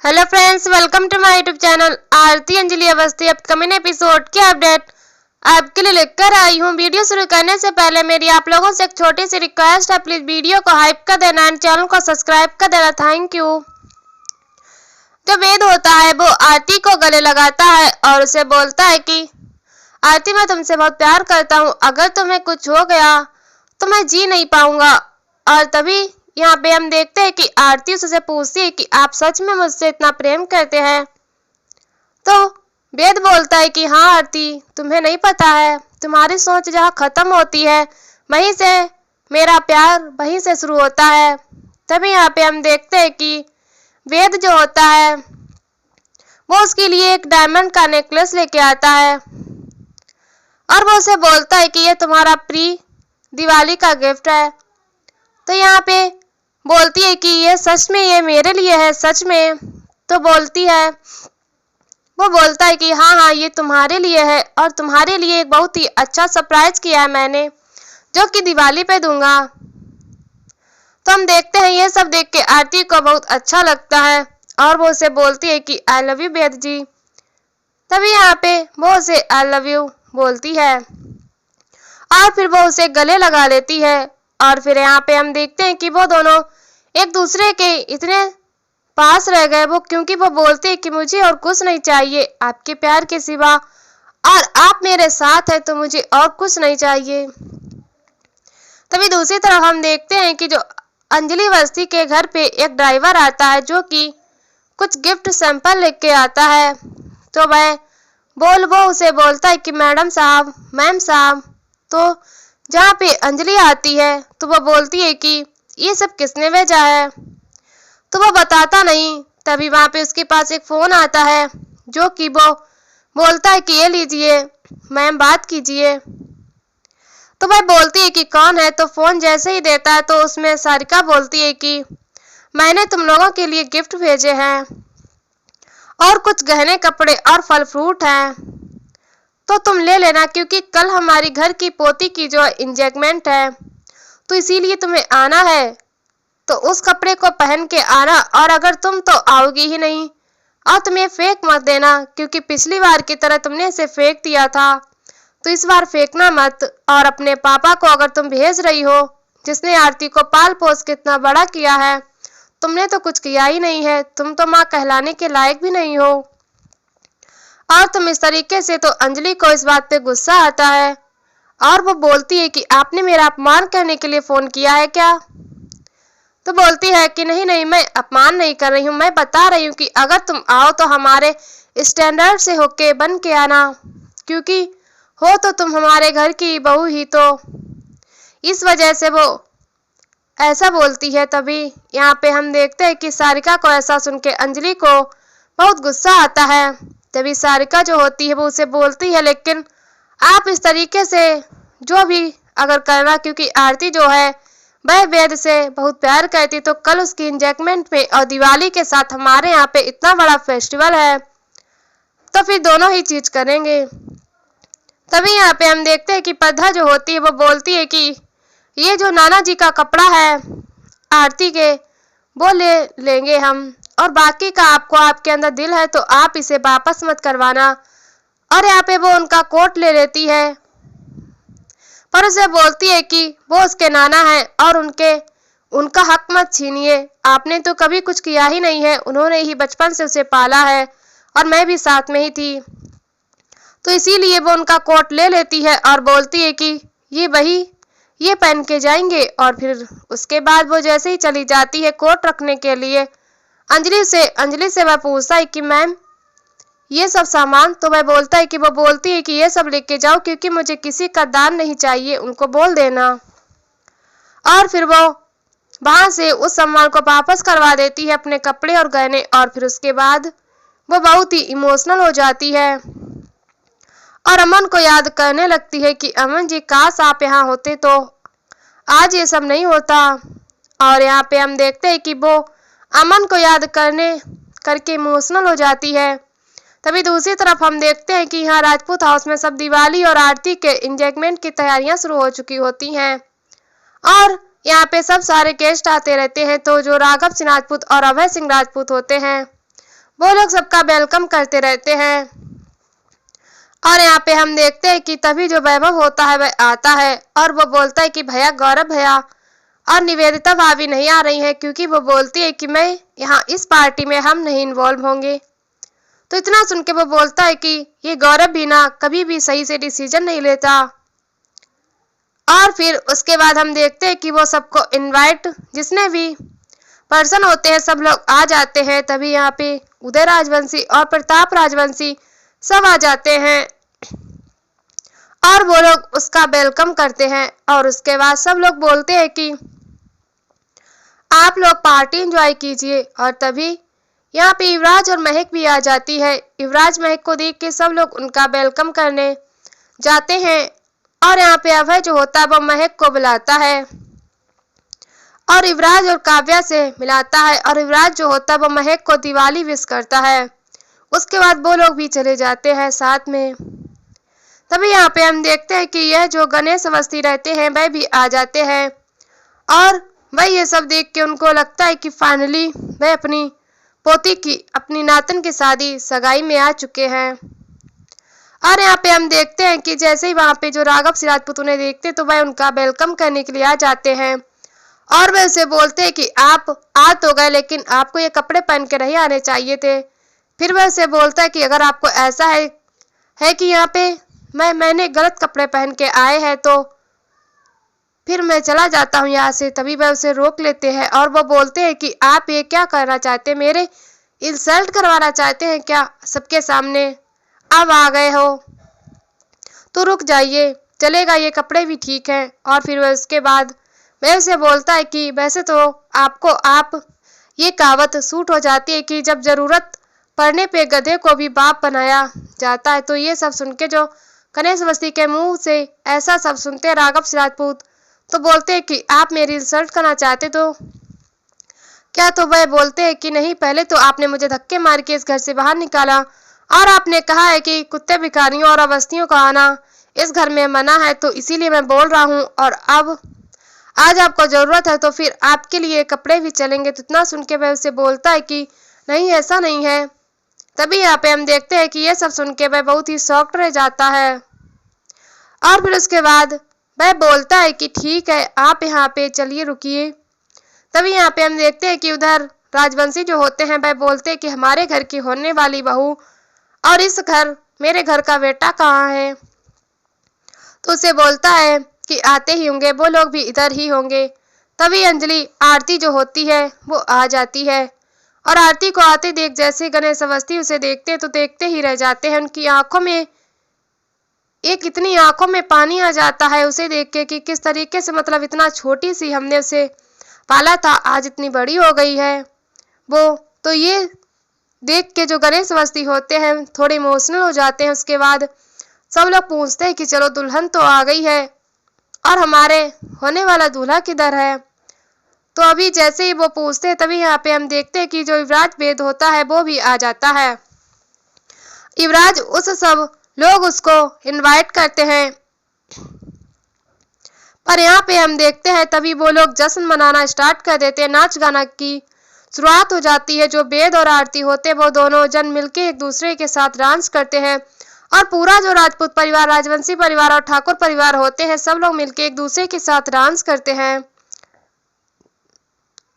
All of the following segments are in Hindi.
Hello friends, welcome to my YouTube channel Aarti Anjali Awasthi. Upcoming episode के अपडेट आपके लिए लेकर आई हूँ। वीडियो शुरू करने से पहले मेरी आप लोगों से एक छोटी सी रिक्वेस्ट है, प्लीज वीडियो को हाइप कर देना एंड चैनल को सब्सक्राइब कर देना। Thank you. जो वेद होता है वो आरती को गले लगाता है और उसे बोलता है कि आरती, मैं तुमसे बहुत प्यार करता हूँ, अगर तुम्हें कुछ हो गया तो मैं जी नहीं पाऊंगा। और तभी यहाँ पे हम देखते हैं कि आरती उससे पूछती है कि आप सच में मुझसे इतना प्रेम करते हैं। तो वेद बोलता है कि हाँ आरती, तुम्हें नहीं पता है, तुम्हारी सोच जहाँ खत्म होती है वहीं से मेरा प्यार वहीं से शुरू होता है। तभी यहाँ पे हम देखते हैं कि वेद जो होता है वो उसके लिए एक डायमंड का नेकलेस लेके आता है और वो उसे बोलता है कि ये तुम्हारा प्री दिवाली का गिफ्ट है। तो यहाँ पे बोलती है कि ये सच में ये मेरे लिए है, सच में? तो बोलती है, वो बोलता है कि हाँ हाँ ये तुम्हारे लिए है और तुम्हारे लिए एक बहुत ही अच्छा सरप्राइज किया है मैंने, जो कि दिवाली पे दूंगा। तो हम देखते हैं ये सब देख के आरती को बहुत अच्छा लगता है और वो उसे बोलती है कि आई लव यू वेद जी। तभी यहाँ पे वो उसे आई लव यू बोलती है और फिर वो उसे गले लगा लेती है। और फिर यहाँ पे हम देखते हैं कि वो दोनों एक दूसरे के इतने पास रह गए वो, क्योंकि वो बोलते हैं कि मुझे और कुछ नहीं चाहिए आपके प्यार के सिवा, और आप मेरे साथ हैं तो मुझे और कुछ नहीं चाहिए। तभी दूसरी तरफ हम देखते हैं कि जो अंजलि अवस्थी के घर पे एक ड्राइवर आता है जो कि कुछ गिफ्ट सैंपल लेके आता है। तो वो उसे बोलता है कि मैडम साहब, मैम साहब। तो जहाँ पे अंजलि आती है तो वो बोलती है कि ये सब किसने भेजा है, तो वो बताता नहीं। तभी वहाँ पे उसके पास एक फोन आता है जो कि वो बोलता है कि ये लीजिए मैम, बात कीजिए। तो वह बोलती है कि कौन है, तो फोन जैसे ही देता है तो उसमें सारिका बोलती है कि मैंने तुम लोगों के लिए गिफ्ट भेजे हैं और कुछ गहने कपड़े और फल फ्रूट हैं, तो तुम ले लेना, क्योंकि कल हमारी घर की पोती की जो एंगेजमेंट है तो इसीलिए तुम्हें आना है। तो उस कपड़े को पहन के आना, और अगर तुम तो आओगी ही नहीं और तुम ये फेंक मत देना, क्योंकि पिछली बार की तरह तुमने इसे फेंक दिया था, तो इस बार फेंकना मत। और अपने पापा को अगर तुम भेज रही हो, जिसने आरती को पाल पोस के इतना बड़ा किया है, तुमने तो कुछ किया ही नहीं है, तुम तो माँ कहलाने के लायक भी नहीं हो। और तुम इस तरीके से, तो अंजलि को इस बात पे गुस्सा आता है और वो बोलती है कि आपने मेरा अपमान करने के लिए फोन किया है क्या? तो बोलती है कि नहीं नहीं, मैं अपमान नहीं कर रही हूँ, मैं बता रही हूँ कि अगर तुम आओ तो हमारे स्टैंडर्ड से होके बन के आना, क्योंकि हो तो तुम हमारे घर की बहू ही, तो इस वजह से वो ऐसा बोलती है। तभी यहाँ पे हम देखते हैं कि सारिका को ऐसा सुन के अंजलि को बहुत गुस्सा आता है। तभी सारिका जो होती है वो उसे बोलती है, लेकिन आप इस तरीके से जो भी अगर करना, क्योंकि आरती जो है वह वेद से बहुत प्यार करती, तो कल उसकी एंगेजमेंट में और दिवाली के साथ हमारे यहाँ पे इतना बड़ा फेस्टिवल है, तो फिर दोनों ही चीज करेंगे। तभी यहाँ पे हम देखते हैं कि पद्धा जो होती है वो बोलती है कि ये जो नाना जी का कपड़ा है आरती के, वो ले लेंगे हम, और बाकी का आपको, आपके अंदर दिल है तो आप इसे वापस मत करवाना। और यहाँ पे वो उनका कोट ले लेती है, पर उसे बोलती है कि वो उसके नाना है और उनका हक मत छीनिए, आपने तो कभी कुछ किया ही नहीं है, उन्होंने ही बचपन से उसे पाला है और मैं भी साथ में ही थी। तो इसीलिए वो उनका कोट ले लेती है और बोलती है कि ये पहन के जाएंगे। और फिर उसके बाद वो जैसे ही चली जाती है कोट रखने के लिए, अंजलि से वह पूछता है कि मैम ये सब सामान, तो वह बोलता है कि वो बोलती है कि ये सब लेके जाओ, क्योंकि मुझे किसी का दान नहीं चाहिए, उनको बोल देना। और फिर वो वहां से उस सामान को वापस करवा देती है, अपने कपड़े और गहने। और फिर उसके बाद वो बहुत ही इमोशनल हो जाती है और अमन को याद करने लगती है कि अमन जी, काश आप यहाँ होते तो आज ये सब नहीं होता। और यहाँ पे हम देखते हैं कि वो अमन को याद करके इमोशनल हो जाती है। तभी दूसरी तरफ हम देखते हैं कि यहाँ राजपूत हाउस में सब दिवाली और आरती के एंगेजमेंट की तैयारियां शुरू हो चुकी होती हैं और यहाँ पे सब सारे गेस्ट आते रहते हैं। तो जो राघव सिंह राजपूत और अभय सिंह राजपूत होते हैं वो लोग सबका वेलकम करते रहते हैं। और यहाँ पे हम देखते हैं कि तभी जो वैभव होता है वह आता है और वो बोलता है कि भैया गौरव भैया और निवेदिता भाभी नहीं आ रही है, क्योंकि वो बोलती है कि मैं यहाँ इस पार्टी में हम नहीं इन्वॉल्व होंगे। तो इतना सुन के वो बोलता है कि ये गौरव भी ना कभी भी सही से डिसीजन नहीं लेता। और फिर उसके बाद हम देखते हैं कि वो सबको इनवाइट जितने भी पर्सन होते हैं सब लोग आ जाते हैं। तभी यहाँ पे उदय राजवंशी और प्रताप राजवंशी सब आ जाते हैं और वो लोग उसका वेलकम करते हैं। और उसके बाद सब लोग बोलते हैं कि आप लोग पार्टी एंजॉय कीजिए। और तभी यहाँ पे युवराज और महक भी आ जाती है। युवराज महक को देख के सब लोग उनका वेलकम करने जाते हैं। और यहाँ पे अभय जो होता है वो महक को बुलाता है और युवराज और काव्या से मिलाता है। और युवराज जो होता है वो महक को दिवाली विश करता है। उसके बाद वो लोग भी चले जाते हैं साथ में। तभी यहाँ पे हम देखते हैं कि यह जो गणेश अवस्थी रहते हैं वह भी आ जाते हैं और वह ये सब देख के उनको लगता है कि फाइनली वह अपनी पोती की अपनी नातन की शादी सगाई में आ चुके हैं। और यहाँ पे हम देखते हैं कि जैसे ही वहाँ पे जो राघव सिंह राजपूत उन्हें देखते तो वह उनका वेलकम करने के लिए आ जाते हैं और वह उसे बोलते हैं कि आप आ तो गए लेकिन आपको ये कपड़े पहन के नहीं आने चाहिए थे। फिर वह उसे बोलता है कि अगर आपको ऐसा है कि यहाँ पे मैंने गलत कपड़े पहन के आए हैं तो फिर मैं चला जाता हूँ यहाँ से। तभी वह उसे रोक लेते हैं और वो बोलते हैं कि आप ये क्या करना चाहते हैं, मेरे इंसल्ट करवाना चाहते हैं क्या सबके सामने? अब आ गए हो तो रुक जाइए, चलेगा, ये कपड़े भी ठीक हैं। और फिर वह उसके बाद वह उसे बोलता है कि वैसे तो आप ये कहावत सूट हो जाती है कि जब जरूरत पड़ने पे गधे को भी बाप बनाया जाता है। तो ये सब सुन के जो गणेश अवस्थी के मुंह से ऐसा सब सुनते हैं राघव सिंह राजपूत तो बोलते हैं कि आप मेरी इंसल्ट करना चाहते तो क्या? तो वह बोलते हैं कि नहीं, पहले तो आपने मुझे धक्के मार के इस घर से बाहर निकाला और आपने कहा है कि कुत्ते भिखारियों और अवस्थियों का आना इस घर में मना है, तो इसीलिए मैं बोल रहा हूँ। और अब आज आपको जरूरत है तो फिर आपके लिए कपड़े भी चलेंगे। तो इतना सुन के वह उसे बोलता है कि नहीं, ऐसा नहीं है। तभी यहाँ पे हम देखते हैं कि ये सब सुन के वह बहुत ही शॉक्ड रह जाता है और फिर उसके बाद वह बोलता है कि ठीक है, आप यहाँ पे चलिए, रुकिए। तभी यहाँ पे हम देखते हैं कि उधर राजवंशी जो होते हैं वह बोलते हैं कि हमारे घर की होने वाली बहू और इस घर मेरे घर का बेटा कहाँ है? तो उसे बोलता है कि आते ही होंगे, वो लोग भी इधर ही होंगे। तभी अंजलि आरती जो होती है वो आ जाती है और आरती को आते देख जैसे गणेश अवस्थी उसे देखते तो देखते ही रह जाते हैं। उनकी आंखों में इतनी आंखों में पानी आ जाता है उसे देख के कि किस तरीके से, मतलब इतना छोटी सी हमने उसे पाला था, आज इतनी बड़ी हो गई है वो। तो ये देख के जो गणेश अवस्थी होते हैं थोड़े इमोशनल हो जाते हैं। उसके बाद सब लोग पूछते हैं कि चलो दुल्हन तो आ गई है और हमारे होने वाला दूल्हा किधर है? तो अभी जैसे ही वो पूछते हैं तभी यहाँ पे हम देखते हैं कि जो युवराज वेद होता है वो भी आ जाता है। युवराज उस सब लोग उसको इनवाइट करते हैं पर यहाँ पे हम देखते हैं तभी वो लोग जश्न मनाना स्टार्ट कर देते हैं। नाच गाना की शुरुआत हो जाती है। जो वेद और आरती होते हैं वो दोनों जन मिलके एक दूसरे के साथ डांस करते हैं और पूरा जो राजपूत परिवार, राजवंशी परिवार और ठाकुर परिवार होते हैं सब लोग मिलके एक दूसरे के साथ डांस करते हैं।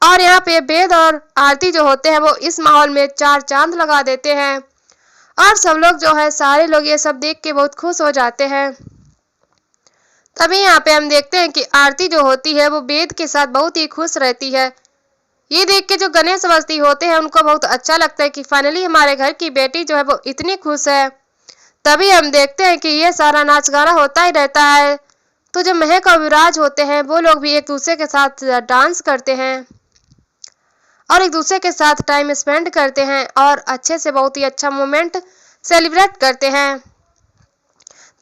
और यहाँ पे वेद और आरती जो होते हैं वो इस माहौल में चार चांद लगा देते हैं और सब लोग जो है सारे लोग ये सब देख के बहुत खुश हो जाते हैं। तभी यहाँ पे हम देखते हैं कि आरती जो होती है वो वेद के साथ बहुत ही खुश रहती है। ये देख के जो गणेश अवस्थी होते हैं उनको बहुत अच्छा लगता है कि फाइनली हमारे घर की बेटी जो है वो इतनी खुश है। तभी हम देखते हैं कि ये सारा नाच गाना होता ही रहता है। तो जो महक और विराज होते हैं वो लोग भी एक दूसरे के साथ डांस करते हैं और एक दूसरे के साथ टाइम स्पेंड करते हैं और अच्छे से बहुत ही अच्छा मोमेंट सेलिब्रेट करते हैं।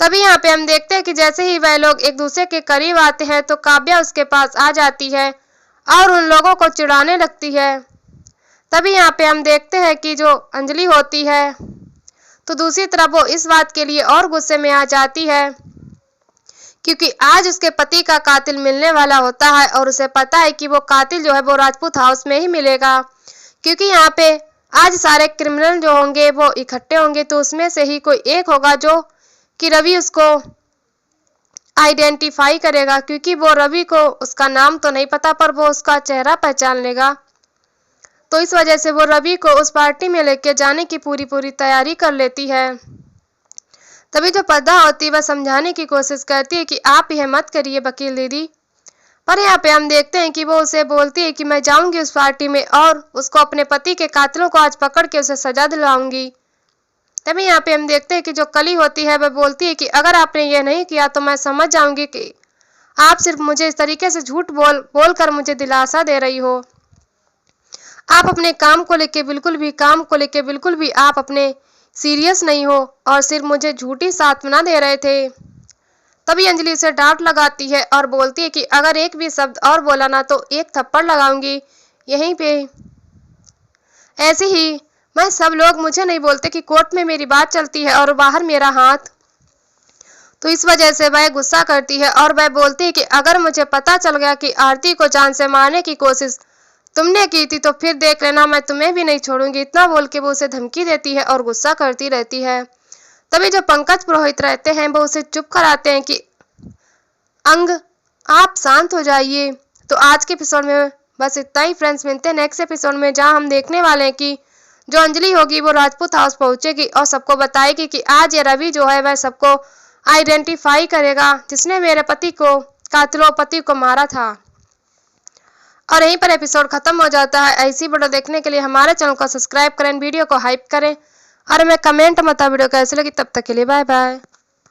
तभी यहाँ पे हम देखते हैं कि जैसे ही वह लोग एक दूसरे के करीब आते हैं तो काव्या उसके पास आ जाती है और उन लोगों को चिढ़ाने लगती है। तभी यहाँ पे हम देखते हैं कि जो अंजलि होती है तो दूसरी तरफ वो इस बात के लिए और गुस्से में आ जाती है क्योंकि आज उसके पति का कातिल मिलने वाला होता है और उसे पता है कि वो कातिल जो है वो राजपूत हाउस में ही मिलेगा, क्योंकि यहाँ पे आज सारे क्रिमिनल जो होंगे वो इकट्ठे होंगे, तो उसमें से ही कोई एक होगा जो कि रवि उसको आइडेंटिफाई करेगा, क्योंकि वो रवि को उसका नाम तो नहीं पता पर वो उसका चेहरा पहचान लेगा। तो इस वजह से वो रवि को उस पार्टी में लेके जाने की पूरी तैयारी कर लेती है। तभी जो पद्मा होती है वह समझाने की कोशिश करती है कि आप यह मत करिए वकील दीदी, पर यहाँ पे हम देखते हैं कि वो उसे बोलती है कि मैं जाऊंगी उस पार्टी में और उसको अपने पति के कातिलों को आज पकड़ के उसे सजा दिलाऊंगी। तभी यहाँ पे हम देखते हैं कि जो कली होती है वह बोलती है कि अगर आपने ये नहीं किया तो मैं समझ जाऊंगी कि आप सिर्फ मुझे इस तरीके से झूठ बोल कर मुझे दिलासा दे रही हो। आप अपने काम को लेके बिल्कुल भी आप अपने सीरियस नहीं हो और सिर्फ मुझे झूठी सांत्वना दे रहे थे। तभी अंजलि उसे डांट लगाती है और बोलती है कि अगर एक भी शब्द और बोला ना तो एक थप्पड़ लगाऊंगी यहीं पे। ऐसे ही मैं सब लोग मुझे नहीं बोलते कि कोर्ट में मेरी बात चलती है और बाहर मेरा हाथ। तो इस वजह से वह गुस्सा करती है और वह बोलती है कि अगर मुझे पता चल गया कि आरती को जान से मारने की कोशिश तुमने की थी तो फिर देख लेना मैं तुम्हें भी नहीं छोड़ूंगी। इतना बोल के वो उसे धमकी देती है और गुस्सा करती रहती है। तभी जो पंकज पुरोहित रहते हैं वो उसे चुप कराते हैं कि अंग आप शांत हो जाइए। तो आज के एपिसोड में बस इतना ही फ्रेंड्स, मिलते हैं नेक्स्ट एपिसोड में जहां हम देखने वाले हैं कि जो अंजलि होगी वो राजपूत हाउस पहुंचेगी और सबको बताएगी कि आज ये रवि जो है वह सबको आइडेंटिफाई करेगा जिसने मेरे पति को मारा था। और यहीं पर एपिसोड खत्म हो जाता है। ऐसी वीडियो देखने के लिए हमारे चैनल को सब्सक्राइब करें, वीडियो को हाइप करें और हमें कमेंट मत वीडियो कैसे लगी। तब तक के लिए बाय बाय।